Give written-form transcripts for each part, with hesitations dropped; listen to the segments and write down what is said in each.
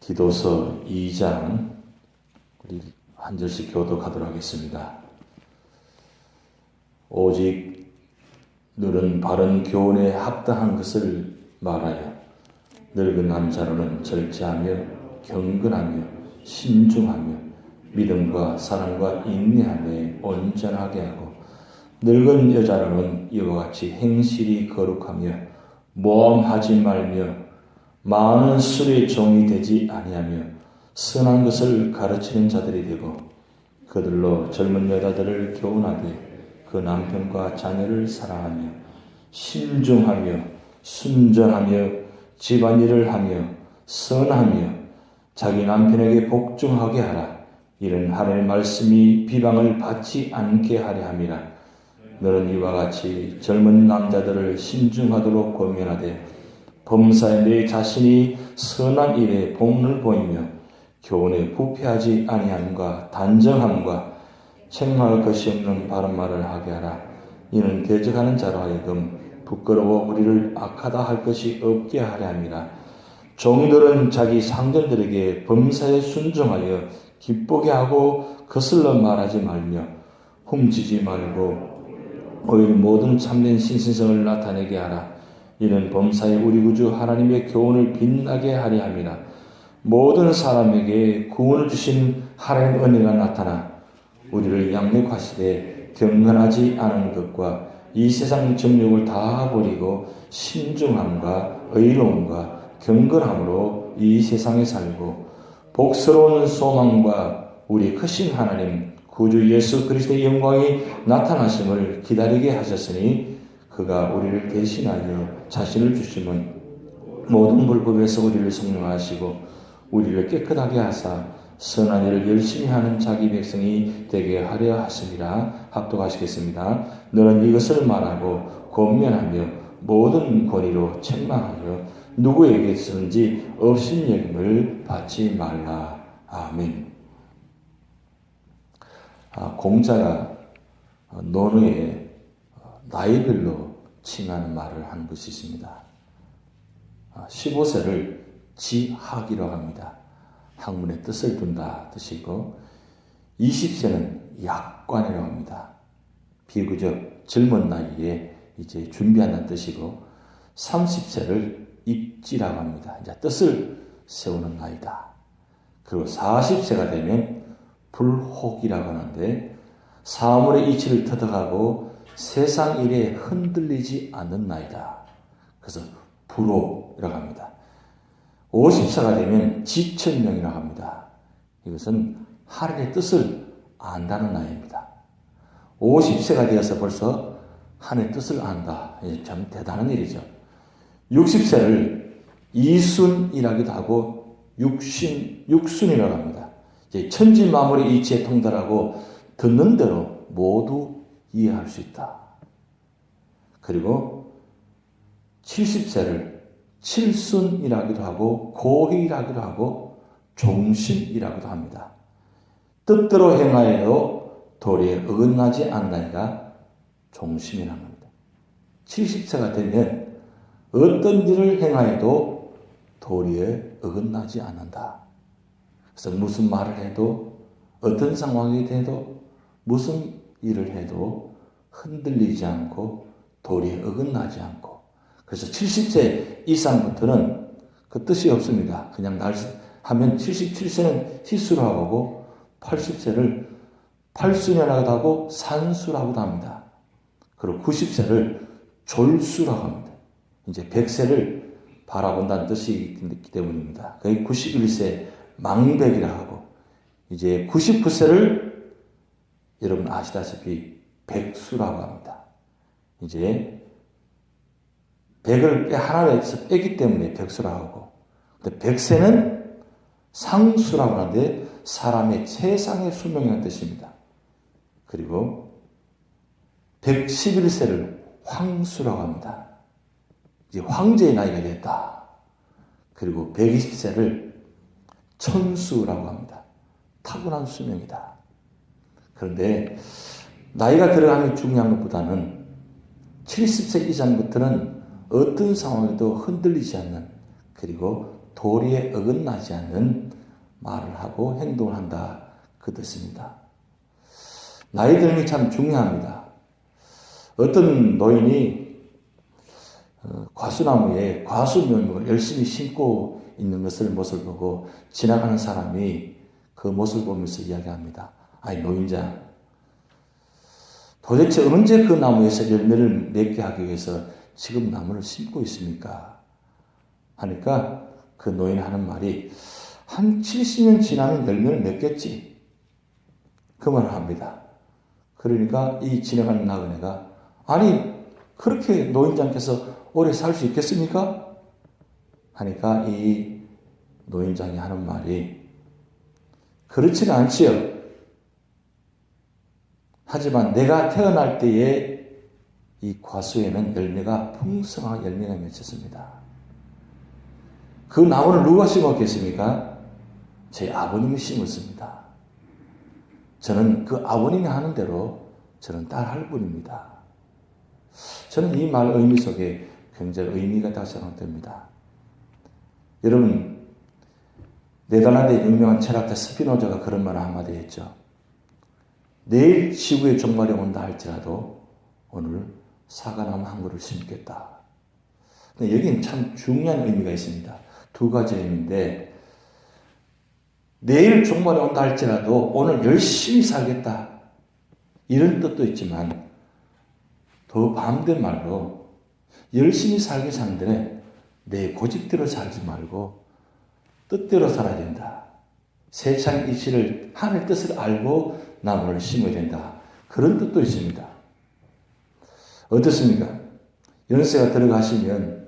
디도서 2장 우리 한 절씩 교독하도록 하겠습니다. 오직 너는 바른 교훈에 합당한 것을 말하여 늙은 남자로는 절제하며 경건하며 신중하며 믿음과 사랑과 인내함에 온전하게 하고 늙은 여자로는 이와 같이 행실이 거룩하며 모함하지 말며 많은 술의 종이 되지 아니하며 선한 것을 가르치는 자들이 되고 그들로 젊은 여자들을 교훈하되 그 남편과 자녀를 사랑하며 신중하며 순전하며 집안일을 하며 선하며 자기 남편에게 복종하게 하라. 이는 하나님의 말씀이 비방을 받지 않게 하려 함이라. 너는 이와 같이 젊은 남자들을 신중하도록 권면하되 범사에 내 자신이 선한 일에 본을 보이며 교훈에 부패하지 아니함과 단정함과 책망할 것이 없는 바른 말을 하게 하라. 이는 대적하는 자로 하여금 부끄러워 우리를 악하다 할 것이 없게 하려 함이라. 종들은 자기 상전들에게 범사에 순종하여 기쁘게 하고 거슬러 말하지 말며 훔치지 말고 오히려 모든 참된 신신성을 나타내게 하라. 이는 범사에 우리 구주 하나님의 교훈을 빛나게 하려 함이라. 모든 사람에게 구원을 주신 하나님의 은혜가 나타나 우리를 양육하시되 경건하지 않은 것과 이 세상 정욕을 다 버리고 신중함과 의로움과 경건함으로 이 세상에 살고 복스러운 소망과 우리 크신 하나님 구주 예수 그리스도의 영광이 나타나심을 기다리게 하셨으니 그가 우리를 대신하여 자신을 주심은 모든 불법에서 우리를 성령하시고 우리를 깨끗하게 하사 선한 일을 열심히 하는 자기 백성이 되게 하려 하심이라. 합독하시겠습니다. 너는 이것을 말하고 권면하며 모든 권위로 책망하여 누구에게든지 업신여김을 받지 말라. 아멘. 공자가 논어에 나이별로 칭하는 말을 한 것이 있습니다. 15세를 지학이라고 합니다. 학문의 뜻을 둔다 뜻이고 20세는 약관이라고 합니다. 비교적 젊은 나이에 이제 준비한다는 뜻이고 30세를 입지라고 합니다. 이제 뜻을 세우는 나이다. 그리고 40세가 되면 불혹이라고 하는데 사물의 이치를 터득하고 세상 일에 흔들리지 않는 나이다. 그래서 불혹이라고 합니다. 50세가 되면 지천명이라고 합니다. 이것은 하나님의 뜻을 안다는 나이입니다. 50세가 되어서 벌써 하나님의 뜻을 안다. 참 대단한 일이죠. 60세를 이순이라기도 하고 육순이라고 합니다. 천지만물의 이치에 통달하고 듣는 대로 모두 이해할 수 있다. 그리고 70세를 칠순이라기도 하고 고희라기도 하고 종신이라기도 합니다. 뜻대로 행하여도 도리에 어긋나지 않나이가 종신이라는 겁니다. 70세가 되면 어떤 일을 행하여도 도리에 어긋나지 않는다. 그래서 무슨 말을 해도 어떤 상황이 돼도 무슨 일을 해도 흔들리지 않고 도리에 어긋나지 않고 그래서 70세 이상부터는 그 뜻이 없습니다. 그냥 하면 77세는 희수라고 하고 80세를 팔순이라고도 하고 산수라고도 합니다. 그리고 90세를 졸수라고 합니다. 이제 100세를 바라본다는 뜻이 있기 때문입니다. 거의 91세 망백이라고 하고 이제 99세를 여러분 아시다시피 백수라고 합니다. 이제 100을 하나에서 빼기 때문에 백수라고 하고 근데 100세는 상수라고 하는데 사람의 최상의 수명이라는 뜻입니다. 그리고 111세를 황수라고 합니다. 이제 황제의 나이가 됐다. 그리고 120세를 천수라고 합니다. 타고난 수명이다. 그런데 나이가 들어가는 중요한 것보다는 70세 이상부터는 어떤 상황에도 흔들리지 않는 그리고 도리에 어긋나지 않는 말을 하고 행동을 한다. 그 뜻입니다. 나이 들음이 참 중요합니다. 어떤 노인이 과수나무에 과수면을 열심히 심고 있는 모습을 보고 지나가는 사람이 그 모습을 보면서 이야기합니다. 아이 노인장, 도대체 언제 그 나무에서 열매를 맺게 하기 위해서 지금 나무를 심고 있습니까? 하니까 그 노인이 하는 말이 한 70년 지나면 열매를 맺겠지. 그 말을 합니다. 그러니까 이 지나가는 나그네가 아니 그렇게 노인장께서 오래 살 수 있겠습니까? 하니까 이 노인장이 하는 말이 그렇지는 않지요. 하지만 내가 태어날 때에 이 과수에는 열매가 풍성한 열매가 맺혔습니다. 그 나무를 누가 심었겠습니까? 제 아버님이 심었습니다. 저는 그 아버님이 하는 대로 저는 따라할 뿐입니다. 저는 이 말 의미 속에 굉장히 의미가 있다고 생각됩니다. 여러분, 네덜란드의 유명한 철학자 스피노자가 그런 말을 한마디 했죠. 내일 지구의 종말이 온다 할지라도 오늘 사과나무 한 그루를 심겠다. 근데 여기는 참 중요한 의미가 있습니다. 두 가지 의미인데 내일 종말이 온다 할지라도 오늘 열심히 살겠다. 이런 뜻도 있지만 더 반대말로 열심히 살기 사는데 내 고집대로 살지 말고 뜻대로 살아야 된다. 세상 이치를 하늘 뜻을 알고 나무를 심어야 된다. 그런 뜻도 있습니다. 어떻습니까? 연세가 들어가시면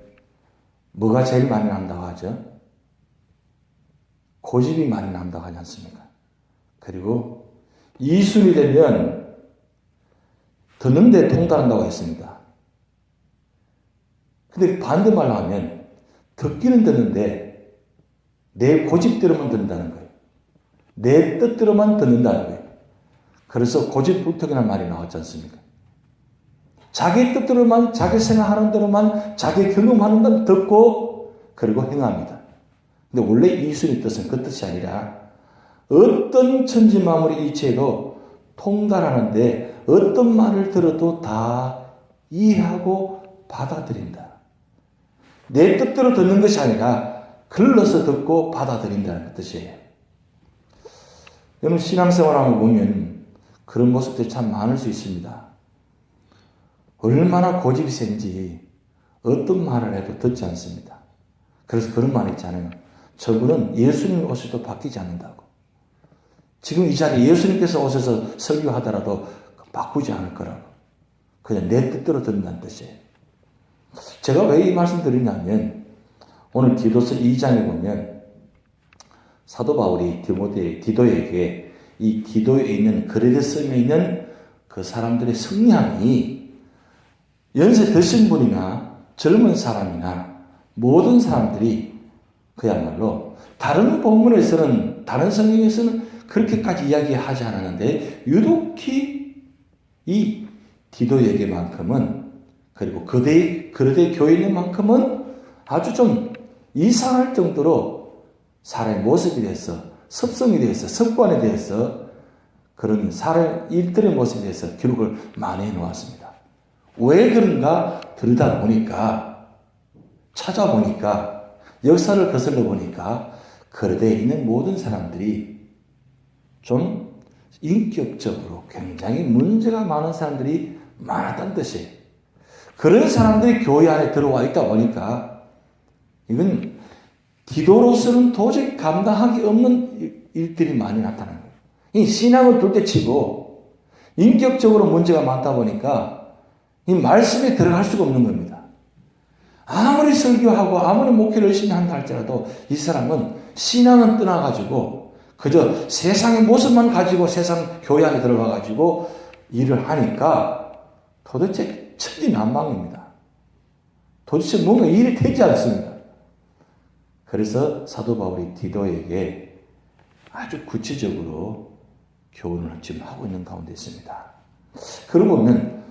뭐가 제일 많이 난다고 하죠? 고집이 많이 난다고 하지 않습니까? 그리고 이순이 되면 듣는 데 통달한다고 했습니다. 근데 반대말로 하면 듣기는 듣는데 내 고집대로만 듣는다는 거예요. 내 뜻대로만 듣는다는 거예요. 그래서 고집불통이라는 말이 나왔지 않습니까? 자기 뜻대로만, 자기 생각하는 대로만, 자기 경험하는 대로 듣고 그리고 행합니다. 근데 원래 이순의 뜻은 그 뜻이 아니라 어떤 천지만물의 이치에도 통달하는데 어떤 말을 들어도 다 이해하고 받아들인다. 내 뜻대로 듣는 것이 아니라 글러서 듣고 받아들인다는 뜻이에요. 여러분 신앙생활을 보면 그런 모습들이 참 많을 수 있습니다. 얼마나 고집이 센지 어떤 말을 해도 듣지 않습니다. 그래서 그런 말 있잖아요. 저분은 예수님 오셔도 바뀌지 않는다고. 지금 이 자리에 예수님께서 오셔서 설교하더라도 바꾸지 않을 거라고. 그냥 내 뜻대로 듣는다는 뜻이에요. 제가 왜 이 말씀 드리냐면 오늘 디도서 2장에 보면 사도 바울이 디도에게 이 디도에 있는 그레데 섬에 있는 그 사람들의 성향이 연세 드신 분이나 젊은 사람이나 모든 사람들이 그야말로 다른 본문에서는 다른 성경에서는 그렇게까지 이야기하지 않았는데 유독히 이 디도에게만큼은 그리고 그레데 교인에만큼은 아주 좀 이상할 정도로 사람의 모습에 대해서 습성에 대해서 습관에 대해서 그런 사람 일들의 모습에 대해서 기록을 많이 해놓았습니다. 왜 그런가 들여다보니까 찾아보니까 역사를 거슬러 보니까 그레데에 있는 모든 사람들이 좀 인격적으로 굉장히 문제가 많은 사람들이 많았다는 뜻이에요. 그런 사람들이 교회 안에 들어와 있다 보니까 이건 디도로서는 도저히 감당하기 없는 일들이 많이 나타나는 거예요. 이 신앙을 둘째치고 인격적으로 문제가 많다 보니까 이 말씀에 들어갈 수가 없는 겁니다. 아무리 설교하고 아무리 목회를 열심히 한다 할지라도 이 사람은 신앙은 떠나가지고 그저 세상의 모습만 가지고 세상 교회 안에 들어가가지고 일을 하니까 도대체 천지난방입니다. 도대체 뭔가 일이 되지 않습니다. 그래서 사도 바울이 디도에게 아주 구체적으로 교훈을 지금 하고 있는 가운데 있습니다. 그러고 보면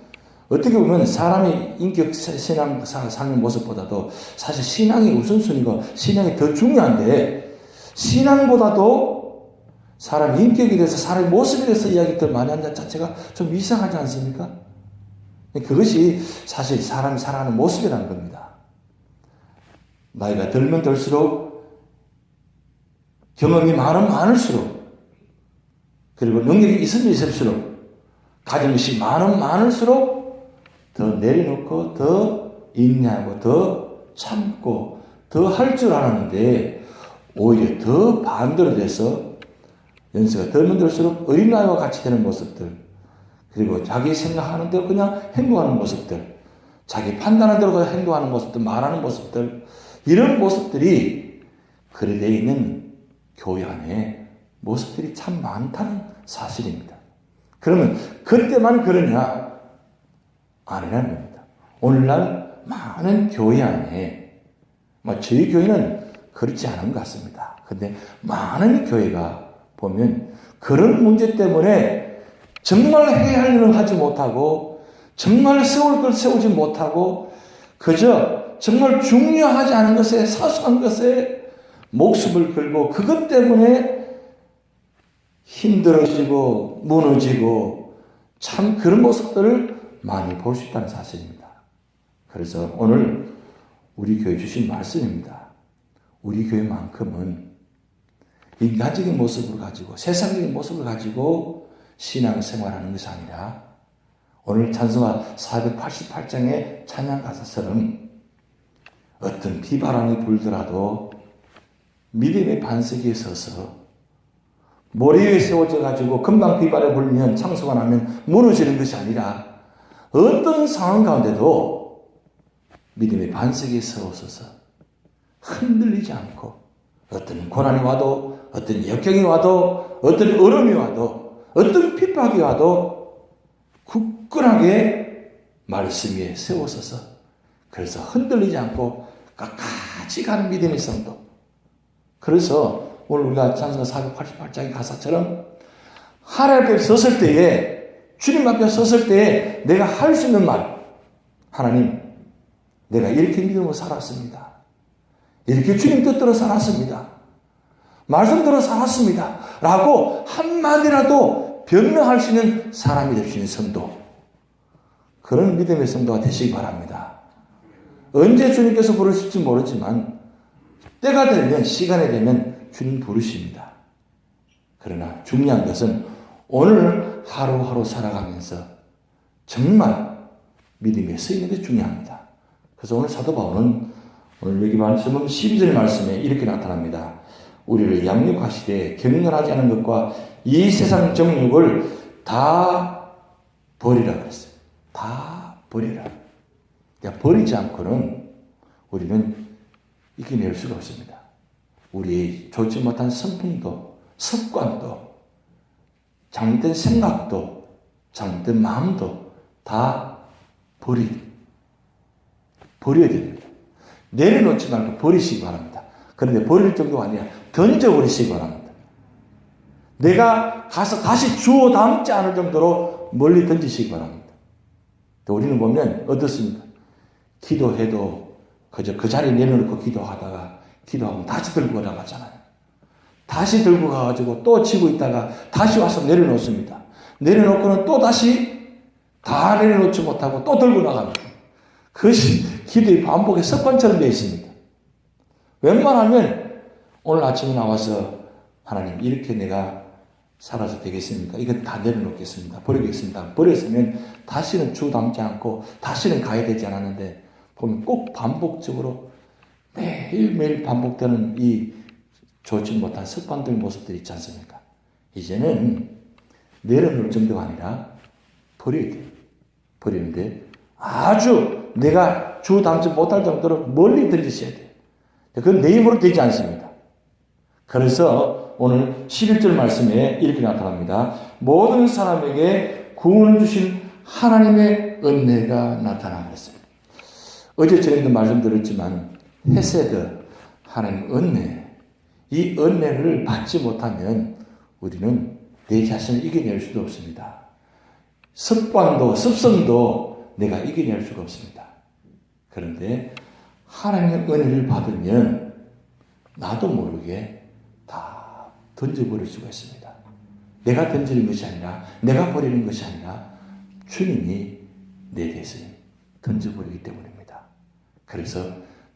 어떻게 보면 사람의 인격 신앙 사는 모습보다도 사실 신앙이 우선순위고 신앙이 더 중요한데 신앙보다도 사람 인격에 대해서 사람의 모습에 대해서 이야기들 많이 한다는 자체가 좀 이상하지 않습니까? 그것이 사실 사람이 살아가는 모습이라는 겁니다. 나이가 들면 들수록 경험이 많으면 많을수록 그리고 능력이 있으면 있을수록 가진 것이 많으면 많을수록 더 내려놓고 더 인내하고 더 참고 더 할 줄 알았는데 오히려 더 반대로 돼서 연세가 들면 들수록 어린아이와 같이 되는 모습들 그리고 자기 생각하는 대로 그냥 행동하는 모습들 자기 판단하는 대로 그냥 행동하는 모습들 말하는 모습들 이런 모습들이 그려져 있는 교회 안에 모습들이 참 많다는 사실입니다. 그러면 그때만 그러냐? 아니라는 겁니다. 오늘날 많은 교회 안에 저희 교회는 그렇지 않은 것 같습니다. 근데 많은 교회가 보면 그런 문제 때문에 정말 해야 할 일을 하지 못하고 정말 세울 걸 세우지 못하고 그저 정말 중요하지 않은 것에 사소한 것에 목숨을 걸고 그것 때문에 힘들어지고 무너지고 참 그런 모습들을 많이 볼 수 있다는 사실입니다. 그래서 오늘 우리 교회 주신 말씀입니다. 우리 교회만큼은 인간적인 모습을 가지고 세상적인 모습을 가지고 신앙생활하는 것이 아니라 오늘 찬송가 488장의 찬양 가사처럼 어떤 비바람이 불더라도 믿음의 반석에 서서 모래 위에 세워져 가지고 금방 비바람이 불면 창수가 나면 무너지는 것이 아니라 어떤 상황 가운데도 믿음의 반석에 세워서서 흔들리지 않고 어떤 고난이 와도 어떤 역경이 와도 어떤 어려움이 와도 어떤 핍박이 와도 굳건하게 말씀 위에 세워서서 그래서 흔들리지 않고 끝까지 가는 믿음의 성도. 그래서 오늘 우리가 찬송가 488장의 가사처럼 하나님 앞에 섰을 때에 주님 앞에 섰을 때에 내가 할 수 있는 말 하나님 내가 이렇게 믿음으로 살았습니다. 이렇게 주님 뜻대로 살았습니다. 말씀대로 살았습니다. 라고 한마디라도 변명할 수 있는 사람이 될 수 있는 성도 그런 믿음의 성도가 되시기 바랍니다. 언제 주님께서 부르실지 모르지만 때가 되면 시간이 되면 주님 부르십니다. 그러나 중요한 것은 오늘 하루하루 살아가면서 정말 믿음에 서 있는 게 중요합니다. 그래서 오늘 사도 바울은 오늘 여기 말씀은 12절 말씀에 이렇게 나타납니다. 우리를 양육하시되 경건하지 않은 것과 이 세상 정욕을 다 버리라 그랬어요. 다 버리라. 버리지 않고는 우리는 이겨낼 수가 없습니다. 우리의 좋지 못한 성품도 습관도 잘못된 생각도 잘못된 마음도 다 버려야 됩니다. 내려놓지 말고 버리시기 바랍니다. 그런데 버릴 정도가 아니라 던져버리시기 바랍니다. 내가 가서 다시 주워 담지 않을 정도로 멀리 던지시기 바랍니다. 우리는 보면 어떻습니까? 기도해도 그저 그 자리에 내려놓고 기도하다가 기도하면 다시 들고 나가잖아요. 다시 들고 가가지고 또 치고 있다가 다시 와서 내려놓습니다. 내려놓고는 또 다시 다 내려놓지 못하고 또 들고 나갑니다. 그것이 기도의 반복의 습관처럼 되어 있습니다. 웬만하면 오늘 아침에 나와서 하나님 이렇게 내가 살아서 되겠습니까? 이건 다 내려놓겠습니다. 버리겠습니다. 버렸으면 다시는 주 담지 않고 다시는 가야 되지 않았는데 보면 꼭 반복적으로 매일매일 반복되는 이 좋지 못한 습관들 모습들이 있지 않습니까? 이제는 내려놓을 정도가 아니라 버려야 돼요. 버리는데 아주 내가 주 담지 못할 정도로 멀리 던지셔야 돼요. 그건 내 힘으로 되지 않습니다. 그래서 오늘 11절 말씀에 이렇게 나타납니다. 모든 사람에게 구원을 주신 하나님의 은혜가 나타나겠습니다. 어제 저희도 말씀드렸지만 헤세드, 하나님 은혜, 이 은혜를 받지 못하면 우리는 내 자신을 이겨낼 수도 없습니다. 습관도 습성도 내가 이겨낼 수가 없습니다. 그런데 하나님의 은혜를 받으면 나도 모르게 다 던져버릴 수가 있습니다. 내가 던지는 것이 아니라, 내가 버리는 것이 아니라 주님이 내 대신 던져버리기 때문입니다. 그래서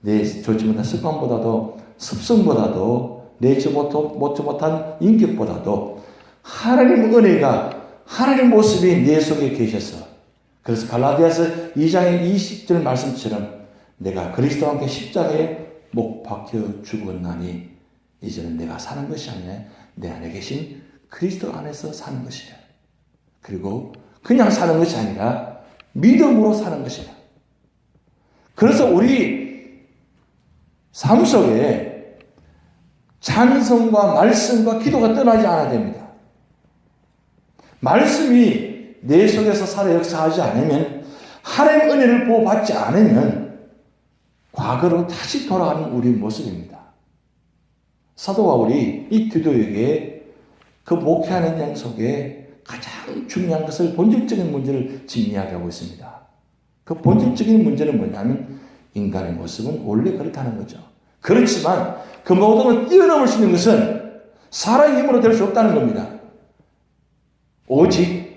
내 좋지 못한 습관보다도, 습성보다도, 내지 못한 인격보다도 하나님의 은혜가, 하나님의 모습이 내 속에 계셔서, 그래서 갈라디아서 2장의 20절 말씀처럼 내가 그리스도와 함께 십자가에 못 박혀 죽었나니 이제는 내가 사는 것이 아니라 내 안에 계신 그리스도 안에서 사는 것이다. 그리고 그냥 사는 것이 아니라 믿음으로 사는 것이다. 그래서 우리 삶 속에 찬송과 말씀과 기도가 떠나지 않아야 됩니다. 말씀이 내 속에서 살아 역사하지 않으면, 하나님의 은혜를 보호받지 않으면 과거로 다시 돌아가는 우리의 모습입니다. 사도 바울이 이 디도에게 그 목회하는 양 속에 가장 중요한 것을, 본질적인 문제를 직면하고 있습니다. 그 본질적인 문제는 뭐냐면 인간의 모습은 원래 그렇다는 거죠. 그렇지만 그 모든 걸 뛰어넘을 수 있는 것은 사람의 힘으로 될 수 없다는 겁니다. 오직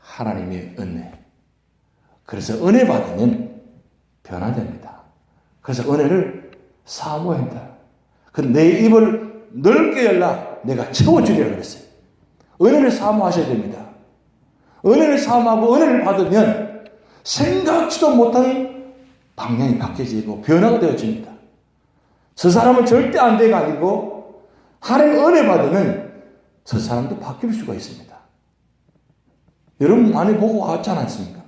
하나님의 은혜. 그래서 은혜 받으면 변화됩니다. 그래서 은혜를 사모해야 한다. 내 입을 넓게 열라 내가 채워주리라 그랬어요. 은혜를 사모하셔야 됩니다. 은혜를 사모하고 은혜를 받으면 생각지도 못한 방향이 바뀌어지고 변화가 되어집니다. 저 사람은 절대 안 돼가 아니고 하나님의 은혜 받으면 저 사람도 바뀔 수가 있습니다. 여러분 많이 보고 왔지 않았습니까?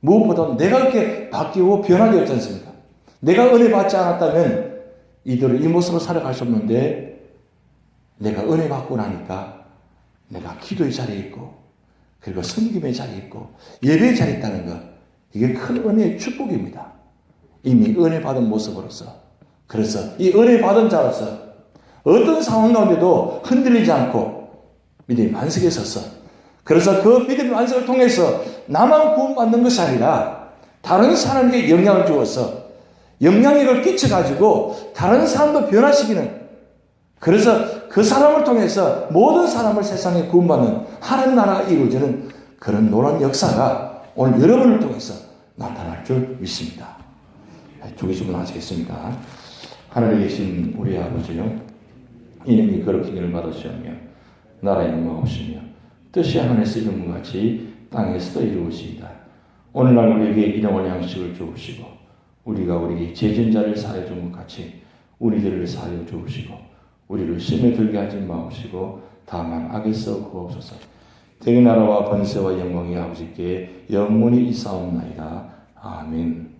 무엇보다 내가 이렇게 바뀌고 변화되었지 않습니까? 내가 은혜 받지 않았다면 이대로 이 모습으로 살아갈 수 없는데, 내가 은혜 받고 나니까 내가 기도의 자리에 있고, 그리고 섬김의 자리에 있고, 예배의 자리에 있다는 것, 이게 큰 은혜의 축복입니다. 이미 은혜 받은 모습으로서. 그래서 이 은혜 받은 자로서 어떤 상황 가운데도 흔들리지 않고 믿음의 반석에 섰어. 그래서 그 믿음의 반석을 통해서 나만 구원받는 것이 아니라 다른 사람에게 영향을 주어서 영향력을 끼쳐가지고 다른 사람도 변화시키는, 그래서 그 사람을 통해서 모든 사람을 세상에 구원받는 하나님 나라가 이루어지는 그런 놀라운 역사가 오늘 여러분을 통해서 나타날 줄 믿습니다. 두 개 주문하시겠습니까? 하늘에 계신 우리 아버지요, 이름이 거룩히 기를 받으시오며 나라의 영광하시며 뜻이 하늘에서 이룬 것 같이 땅에서도 이루어지이다. 오늘날 우리에게 일용할 양식을 주옵시고 우리가 우리 죄진자를 사하여 준 것 같이 우리 죄를 사하여 주옵시고 우리를 시험에 들게 하지 마옵시고 다만 악에서 구하옵소서. 대의 나라와 번세와 영광이 아버지께 영원히 있사옵나이다. 아멘.